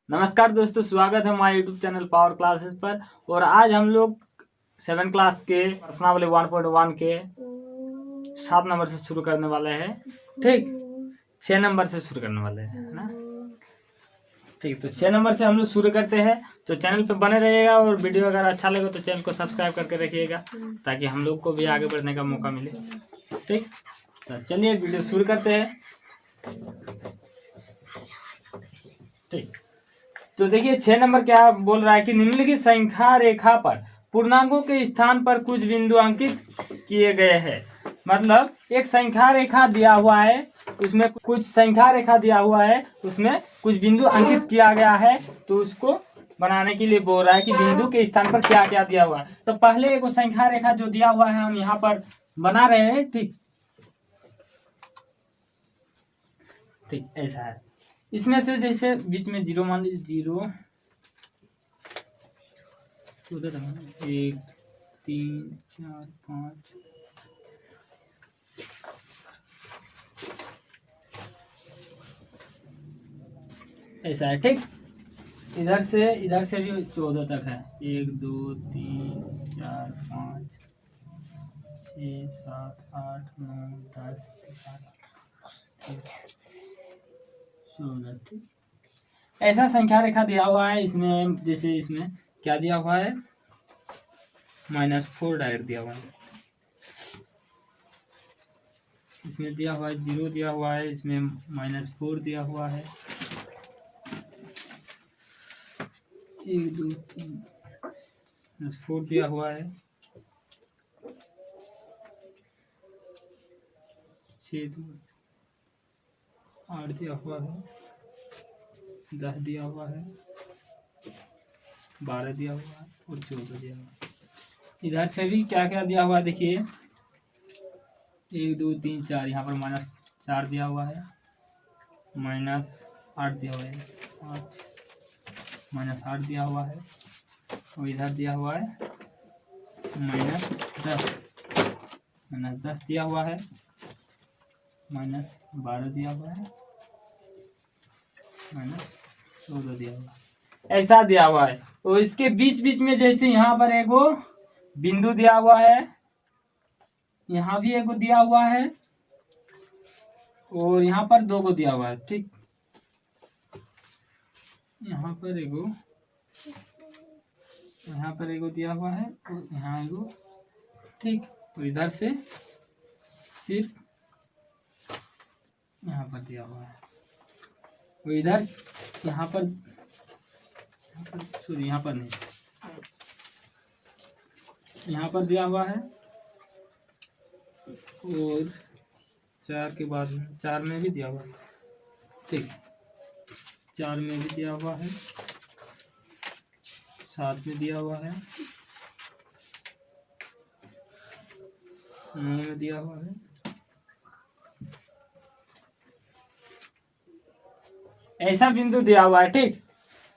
नमस्कार दोस्तों, स्वागत है हमारे यूट्यूब चैनल पावर क्लासेस पर। और आज हम लोग 7 क्लास के प्रश्नावली 1.1 के 7 नंबर से शुरू करने वाले हैं। ठीक, 6 नंबर से शुरू करने वाले हैं, है ना। ठीक, तो 6 नंबर से हम लोग शुरू करते हैं। तो चैनल पे बने रहिएगा और वीडियो अगर अच्छा लगे तो चैनल को सब्सक्राइब करके रखिएगा ताकि हम लोग को भी आगे बढ़ने का मौका मिले। ठीक, तो चलिए वीडियो शुरू करते हैं। ठीक, तो देखिए 6 नंबर क्या बोल रहा है कि निम्नलिखित संख्या रेखा पर पूर्णांकों के स्थान पर कुछ बिंदु अंकित किए गए हैं। मतलब एक संख्या रेखा दिया हुआ है, उसमें कुछ संख्या रेखा दिया हुआ है, उसमें कुछ बिंदु अंकित किया गया है। तो उसको बनाने के लिए बोल रहा है कि बिंदु के स्थान पर क्या क्या दिया हुआ है। तो पहले एक संख्या रेखा जो दिया हुआ है हम यहाँ पर बना रहे हैं। ठीक, ऐसा है। इसमें से जैसे बीच में 0 मान लीजिए, 0 1 3 4 5 ऐसा है। ठीक, इधर से भी 14 तक है। 1 2 3 4 5 6 7 8 9 10 11 ठीक, ऐसा संख्या रेखा दिया हुआ है। इसमें जैसे इसमें क्या दिया हुआ है, -4 डायरेक्ट दिया हुआ है। इसमें दिया हुआ है 0 दिया हुआ है, इसमें -4 दिया हुआ है। 1 2 3 -4 दिया हुआ है। 6 2 8 दिया हुआ है। 10 दिया हुआ है। 12 दिया हुआ है और 14 दिया हुआ है। इधर से भी क्या क्या दिया हुआ है देखिए, 1 2 3 4, यहाँ पर -4 दिया हुआ है, -8 दिया हुआ है, 8 दिया हुआ है। और इधर दिया हुआ है -10 दिया हुआ है, -12 दिया हुआ है, -14 दिया हुआ है। ऐसा दिया हुआ है। और इसके बीच बीच में जैसे यहाँ पर एक वो बिंदु दिया हुआ है, यहाँ भी एक दिया हुआ है और यहाँ पर 2 को दिया हुआ है। ठीक, यहाँ पर एगो दिया हुआ है और यहाँ एगो। ठीक, तो इधर से सिर्फ यहाँ पर दिया हुआ है और इधर यहाँ पर सॉरी यहाँ पर नहीं, यहाँ पर दिया हुआ है। और 4 के बाद 4 में भी दिया हुआ है। ठीक, 4 में भी दिया हुआ है, 7 में दिया हुआ है, 9 में दिया हुआ है। ऐसा बिंदु दिया हुआ है। ठीक,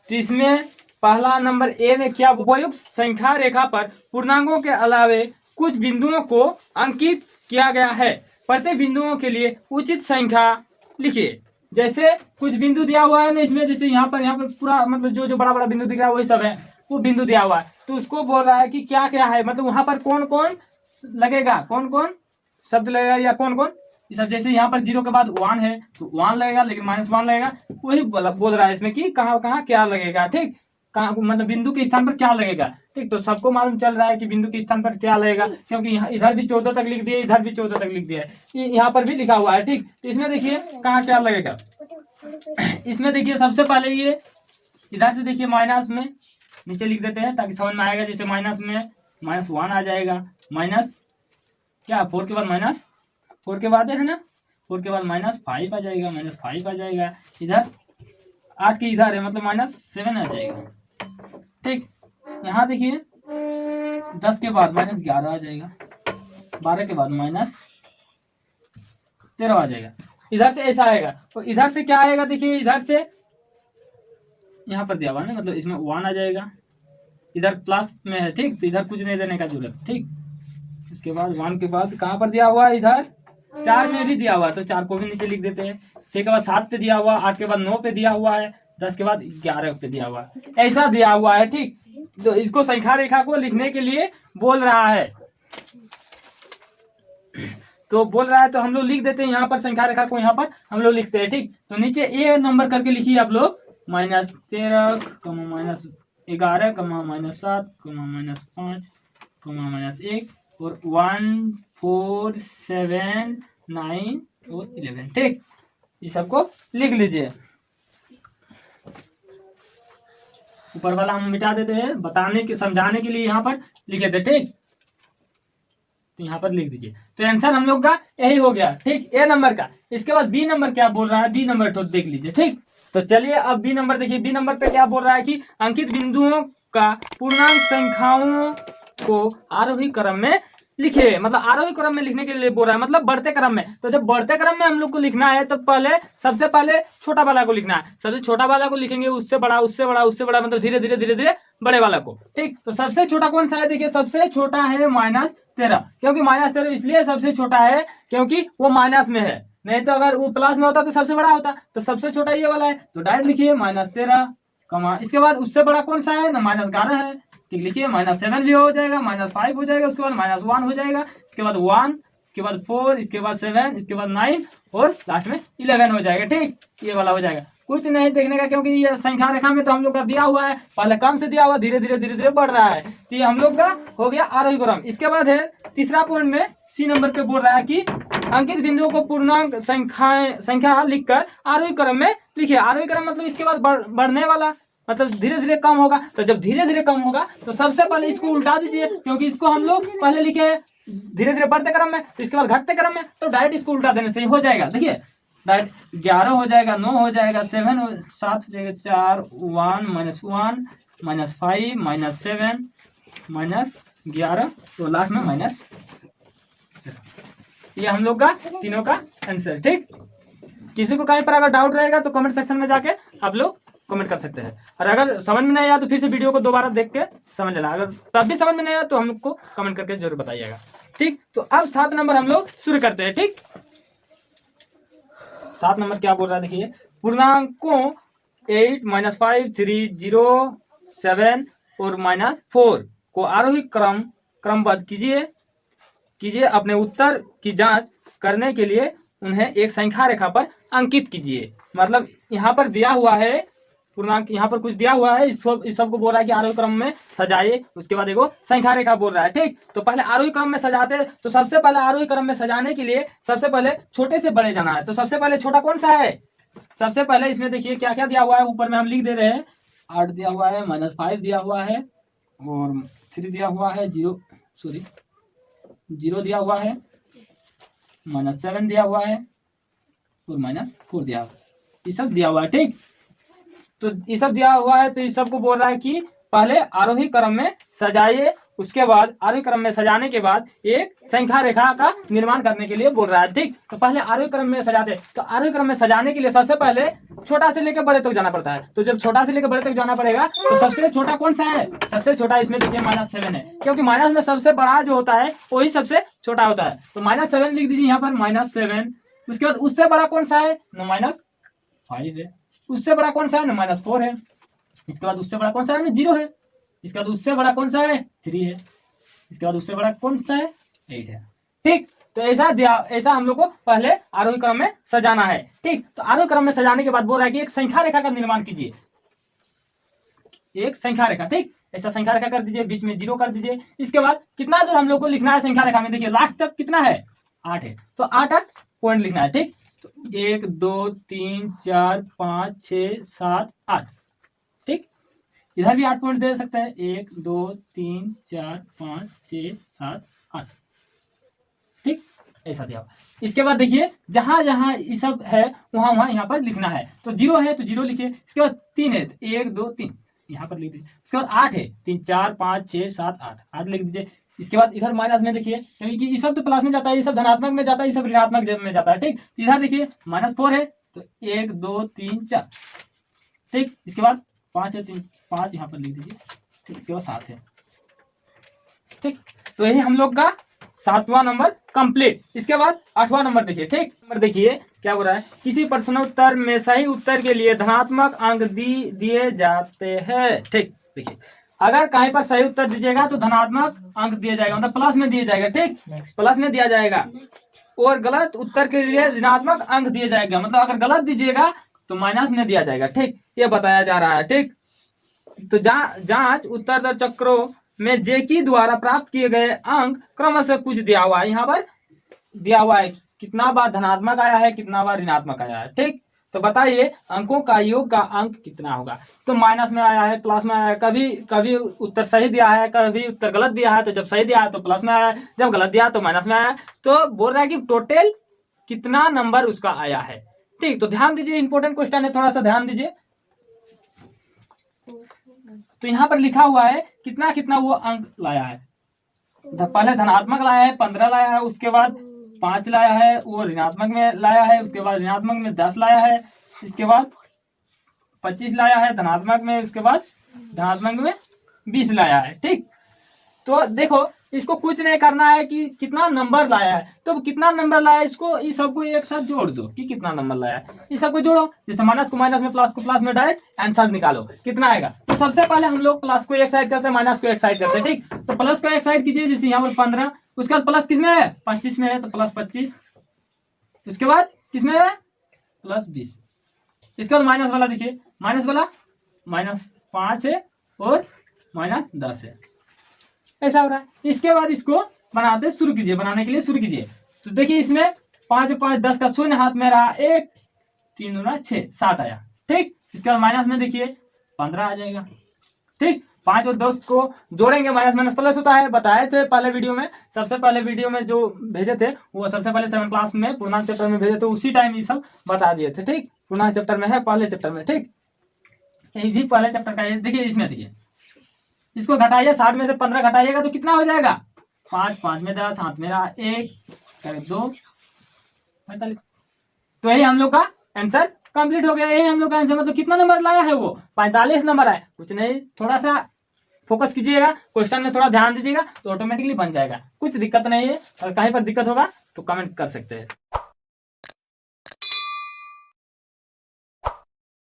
तो इसमें पहला नंबर ए में क्या, उपयुक्त संख्या रेखा पर पूर्णांकों के अलावे कुछ बिंदुओं को अंकित किया गया है। प्रत्येक बिंदुओं के लिए उचित संख्या लिखिए। जैसे कुछ बिंदु दिया हुआ है ना इसमें, जैसे यहाँ पर पूरा मतलब जो बड़ा बड़ा बिंदु दिख रहा है वही सब है, वो बिंदु दिया हुआ है। तो उसको बोल रहा है कि क्या क्या है, मतलब वहां पर कौन कौन लगेगा, कौन कौन शब्द लगेगा या कौन कौन सब। जैसे यहाँ पर 0 के बाद 1 है तो 1 लगेगा, लेकिन -1 लगेगा। वही बोल रहा है इसमें कि कहाँ कहाँ क्या लगेगा। ठीक, कहाँ मतलब बिंदु के स्थान पर क्या लगेगा। ठीक, तो सबको मालूम चल रहा है कि बिंदु के स्थान पर क्या लगेगा, क्योंकि यहाँ इधर भी 14 तक लिख दिया, इधर भी 14 तक लिख दिया है, यहाँ पर भी लिखा हुआ है। ठीक, तो इसमें देखिए कहाँ क्या लगेगा। इसमें देखिए सबसे पहले ये इधर से देखिए माइनस में नीचे लिख देते हैं ताकि समझ में आएगा। जैसे माइनस में -1 आ जाएगा, माइनस क्या 4 के बाद -4 के बाद है ना, 4 के बाद -5 आ जाएगा, -5 आ जाएगा। इधर 8 के इधर है मतलब -7 आ जाएगा। ठीक, यहाँ देखिए 10 के बाद -11 आ जाएगा, 12 के बाद -13 आ जाएगा। इधर से ऐसा आएगा। तो इधर से क्या आएगा देखिए, इधर से यहाँ पर दिया हुआ है मतलब इसमें 1 आ जाएगा, इधर प्लस में है। ठीक, तो इधर कुछ नहीं देने का जरूरत। ठीक, उसके बाद 1 के बाद कहाँ पर दिया हुआ है, इधर 4 में भी दिया हुआ है तो 4 को भी नीचे लिख देते हैं। 6 के बाद 7 पे दिया हुआ, 8 के बाद 9 पे दिया हुआ है, 10 के बाद 11 पे दिया हुआ है, ऐसा दिया हुआ है। ठीक, तो इसको संख्या रेखा को लिखने के लिए बोल रहा है, तो बोल रहा है तो हम लोग लिख देते हैं यहाँ पर संख्या रेखा को, यहाँ पर हम लोग लिखते हैं। ठीक, तो नीचे ए नंबर करके लिखिए आप लोग, -13, -11, -7, -5, -1 और 1, 4, 7, 9 और 11। ठीक, ये सबको लिख लीजिए। ऊपर वाला हम मिटा देते हैं, बताने के समझाने के लिए यहाँ पर लिखे थे। ठीक, तो यहाँ पर लिख दीजिए। तो आंसर हम लोग का यही हो गया। ठीक, ए नंबर का। इसके बाद बी नंबर क्या बोल रहा है, बी नंबर तो देख लीजिए। ठीक, तो चलिए अब बी नंबर देखिए। बी नंबर पे क्या बोल रहा है कि अंकित बिंदुओं का पूर्णांक संख्याओं को आरोही क्रम में लिखिए, मतलब आरोही क्रम में लिखने के लिए बोल रहा है, मतलब बढ़ते क्रम में। तो जब बढ़ते क्रम में हम लोग को लिखना है तो पहले सबसे पहले छोटा वाला को लिखना है। सबसे छोटा वाला को लिखेंगे, उससे बड़ा, उससे बड़ा, उससे बड़ा, मतलब धीरे धीरे धीरे धीरे बड़े वाला को। ठीक, तो सबसे छोटा कौन सा है, देखिए सबसे छोटा है -13, क्योंकि -13 इसलिए सबसे छोटा है क्योंकि वो माइनस में है, नहीं तो अगर वो प्लस में होता तो सबसे बड़ा होता। तो सबसे छोटा ये वाला है, तो डायरेक्ट लिखिए -13, इसके बाद उससे बड़ा कौन सा है ना, -11 है। ठीक, लिखिए -7 भी हो जाएगा, -5 हो जाएगा, उसके बाद -1 हो जाएगा, इसके बाद 1, इसके बाद 4, इसके बाद 7, इसके बाद 9 और लास्ट में 11 हो जाएगा। ठीक, ये वाला हो जाएगा। कुछ नहीं देखने का, क्योंकि ये संख्या रेखा में तो हम लोग का दिया हुआ है, पहले कम से दिया हुआ, धीरे धीरे धीरे धीरे बढ़ रहा है। तो ये हम लोग का हो गया आरोही क्रम। इसके बाद है तीसरा पॉइंट में सी नंबर पे बोल रहा है कि अंकित बिंदुओं को पूर्णांक संख्या लिखकर आरोही क्रम में लिखिए। आरोही क्रम मतलब इसके बाद बढ़ने वाला, मतलब धीरे धीरे कम होगा। तो जब धीरे धीरे कम होगा तो सबसे पहले इसको उल्टा दीजिए, क्योंकि इसको हम लोग पहले लिखे धीरे धीरे बढ़ते क्रम में, तो इसके बाद घटते क्रम में, तो डायरेक्ट इसको उल्टा देने से हो जाएगा। देखिए डायरेक्ट 11 हो जाएगा, 9 हो जाएगा, 7 हो 7 हो जाएगा, 4, 1, -1, -5, -7, -11 तो लास्ट में माइनस। ये हम लोग का तीनों का आंसर। ठीक, किसी को कहीं पर अगर डाउट रहेगा तो कमेंट सेक्शन में जाके आप लोग कमेंट कर सकते हैं, और अगर समझ में नहीं आया तो फिर से वीडियो को दोबारा देख के समझ लेना। अगर तब भी समझ में नहीं आया तो हम लोग को कमेंट करके जरूर बताइएगा। ठीक, तो अब 7 नंबर हम लोग शुरू करते हैं। ठीक, 7 नंबर क्या बोल रहा है, देखिए पूर्णांकों 8, -5, 3, 0, 7 और -4 को आरोही क्रमबद्ध कीजिए। अपने उत्तर की जांच करने के लिए उन्हें एक संख्या रेखा पर अंकित कीजिए। मतलब यहाँ पर दिया हुआ है पूर्णांक, यहाँ पर कुछ दिया हुआ है, इस सबको बोल रहा है कि आरोही क्रम में सजाइए। उसके बाद देखो संख्या रेखा बोल रहा है। ठीक, तो पहले आरोही क्रम में सजाते हैं, तो सबसे पहले आरोही क्रम में सजाने के लिए सबसे पहले छोटे से बड़े जाना है। तो सबसे पहले छोटा कौन सा है, सबसे पहले इसमें देखिए क्या क्या दिया हुआ है, ऊपर में हम लिख दे रहे हैं। 8 दिया हुआ है, -5 दिया हुआ है, और 3 दिया हुआ है, 0 दिया हुआ है, -7 दिया हुआ है, और -4 दिया हुआ है। ये सब दिया हुआ है। ठीक, तो ये सब दिया हुआ है, तो इस सबको बोल रहा है कि पहले आरोही क्रम में सजाइए। उसके बाद आरोही क्रम में सजाने के बाद एक संख्या रेखा का निर्माण करने के लिए बोल रहा है। ठीक, तो पहले आरोही क्रम में सजाते, तो आरोही क्रम में सजाने के लिए सबसे पहले छोटा से लेकर बड़े तक जाना पड़ता है। तो जब छोटा से लेकर बड़े तक जाना पड़ेगा तो सबसे छोटा कौन सा है, सबसे छोटा इसमें देखिए -7 है, क्योंकि माइनस में सबसे बड़ा जो होता है वही सबसे छोटा होता है। तो -7 लिख दीजिए यहाँ पर, -7। उसके बाद उससे बड़ा कौन सा है, -5 है। उससे बड़ा कौन सा है ना, -4 है। इसके बाद उससे बड़ा कौन सा है ना, 0 है। इसके बाद उससे बड़ा कौन सा है, 3 है। इसके बाद उससे बड़ा कौन सा है, 8 है। ठीक, तो ऐसा हम लोग को पहले आरोही क्रम में सजाना है। ठीक, तो आरोही क्रम में सजाने के बाद बोल रहा है कि एक संख्या रेखा का निर्माण कीजिए, एक संख्या रेखा। ठीक, ऐसा संख्या रेखा कर दीजिए, बीच में 0 कर दीजिए। इसके बाद कितना दूर हम लोग को लिखना है संख्या रेखा में, देखिए लास्ट तक कितना है, 8 है। तो 8 पॉइंट लिखना है। ठीक, तो 1, 2, 3, 4, 5, 6, 7, 8। ठीक, इधर भी 8 पॉइंट दे सकते हैं, 1, 2, 3, 4, 5, 6, 7, 8। ठीक, ऐसा दिया। इसके बाद देखिए जहां जहां ये सब है वहां यहाँ पर लिखना है। तो 0 है तो 0 लिखिए। इसके बाद 3 है, 1, 2, 3 यहाँ पर लिख दीजिए। इसके बाद 8 है, 3, 4, 5, 6, 7, 8 लिख दीजिए। इसके बाद इधर माइनस में देखिए, क्योंकि ये सब तो प्लस में जाता है, ये सब धनात्मक में जाता है, ये सब ऋणात्मक में जाता है। ठीक, तो इधर देखिए -4 है, तो 1, 2, 3, 4। ठीक, इसके बाद 5 है, 3, 5 यहाँ पर लिख दीजिए। ठीक, इसके बाद 7 है। ठीक, तो यही हम लोग का 7वां नंबर कंप्लीट। इसके बाद 8वां नंबर देखिए। ठीक, नंबर देखिए क्या बोल रहा है, किसी प्रश्नोत्तर में सही उत्तर के लिए धनात्मक अंक दिए जाते हैं। ठीक, देखिए अगर कहीं पर सही उत्तर दीजिएगा तो धनात्मक अंक दिया जाएगा, मतलब प्लस में दिया जाएगा। ठीक, प्लस में दिया जाएगा। और गलत उत्तर के लिए ऋणात्मक अंक दिया जाएगा, मतलब अगर गलत दीजिएगा तो माइनस में दिया जाएगा। ठीक, ये बताया जा रहा है। ठीक, तो जांच उत्तर चक्रों में जेकी द्वारा प्राप्त किए गए अंक क्रमशः कुछ दिया हुआ है, यहाँ पर दिया हुआ है कितना बार धनात्मक आया है, कितना बार ऋणात्मक आया है। ठीक, तो बताइए अंकों का योग का अंक कितना होगा। तो माइनस में आया है, प्लस में आया है, कभी कभी उत्तर सही दिया है, कभी उत्तर गलत दिया है। तो जब सही दिया है तो प्लस में आया है, जब गलत दिया तो माइनस में आया है। तो बोल रहा है कि टोटल कितना नंबर उसका आया है। ठीक, तो ध्यान दीजिए, इंपॉर्टेंट क्वेश्चन है, थोड़ा सा ध्यान दीजिए। तो यहाँ पर लिखा हुआ है कितना कितना वो अंक लाया है। पहले धनात्मक लाया है 15 लाया है, उसके बाद 5 लाया है, वो ऋणात्मक में लाया है, उसके बाद ऋणात्मक में 10 लाया है, इसके बाद 25 लाया है धनात्मक में, उसके बाद धनात्मक में 20 लाया है। ठीक, तो देखो इसको कुछ नहीं करना है कि कितना नंबर लाया है, तो कितना नंबर लाया है इसको, इस सबको एक साथ जोड़ दो कि कितना नंबर लाया है, इस सबको जोड़ो। जैसे माइनस को माइनस में, प्लस को प्लस में, डायरेक्ट आंसर निकालो कितना आएगा। तो सबसे पहले हम लोग प्लस को एक साइड करते हैं, माइनस को एक साइड करते हैं। ठीक, तो प्लस को एक साइड कीजिए, जैसे यहाँ पर 15, उसके बाद प्लस किसमें है 25 में है, तो प्लस 25, उसके बाद किसमें है प्लस 20, इसके बाद माइनस वाला देखिए, माइनस वाला -5 है और -10 है, ऐसा हो रहा है। इसके बाद इसको बनाते शुरू कीजिए, बनाने के लिए शुरू कीजिए। तो देखिए इसमें 5 5 10 का शून्य हाथ में रहा, 1 3 दूना 6 7 आया। ठीक, इसके बाद माइनस में देखिए 15 आ जाएगा। ठीक, 5 और 10 को जोड़ेंगे, माइनस माइनस प्लस होता है, बताए थे पहले वीडियो में। सबसे पहले वीडियो में जो भेजे थे वो सबसे पहले 7 क्लास में पूर्णांक चैप्टर में भेजे थे, उसी टाइम ये सब बता दिए थे। ठीक, पूर्णांक चैप्टर में है, पहले चैप्टर में। ठीक, ये भी पहले चैप्टर का है। देखिए इसमें देखिए, इसको घटाइए, 60 में से 15 घटाइएगा तो कितना हो जाएगा 5 5 में 10, हाथ मेरा 1 2 45। तो यही हम लोग का आंसर कंप्लीट हो गया। यही हम लोग का आंसर, मतलब कितना नंबर लाया है वो 45 नंबर आया। कुछ नहीं, थोड़ा सा फोकस कीजिएगा, क्वेश्चन में थोड़ा ध्यान दीजिएगा तो ऑटोमेटिकली बन जाएगा, कुछ दिक्कत नहीं है। और कहीं पर दिक्कत होगा तो कमेंट कर सकते हैं।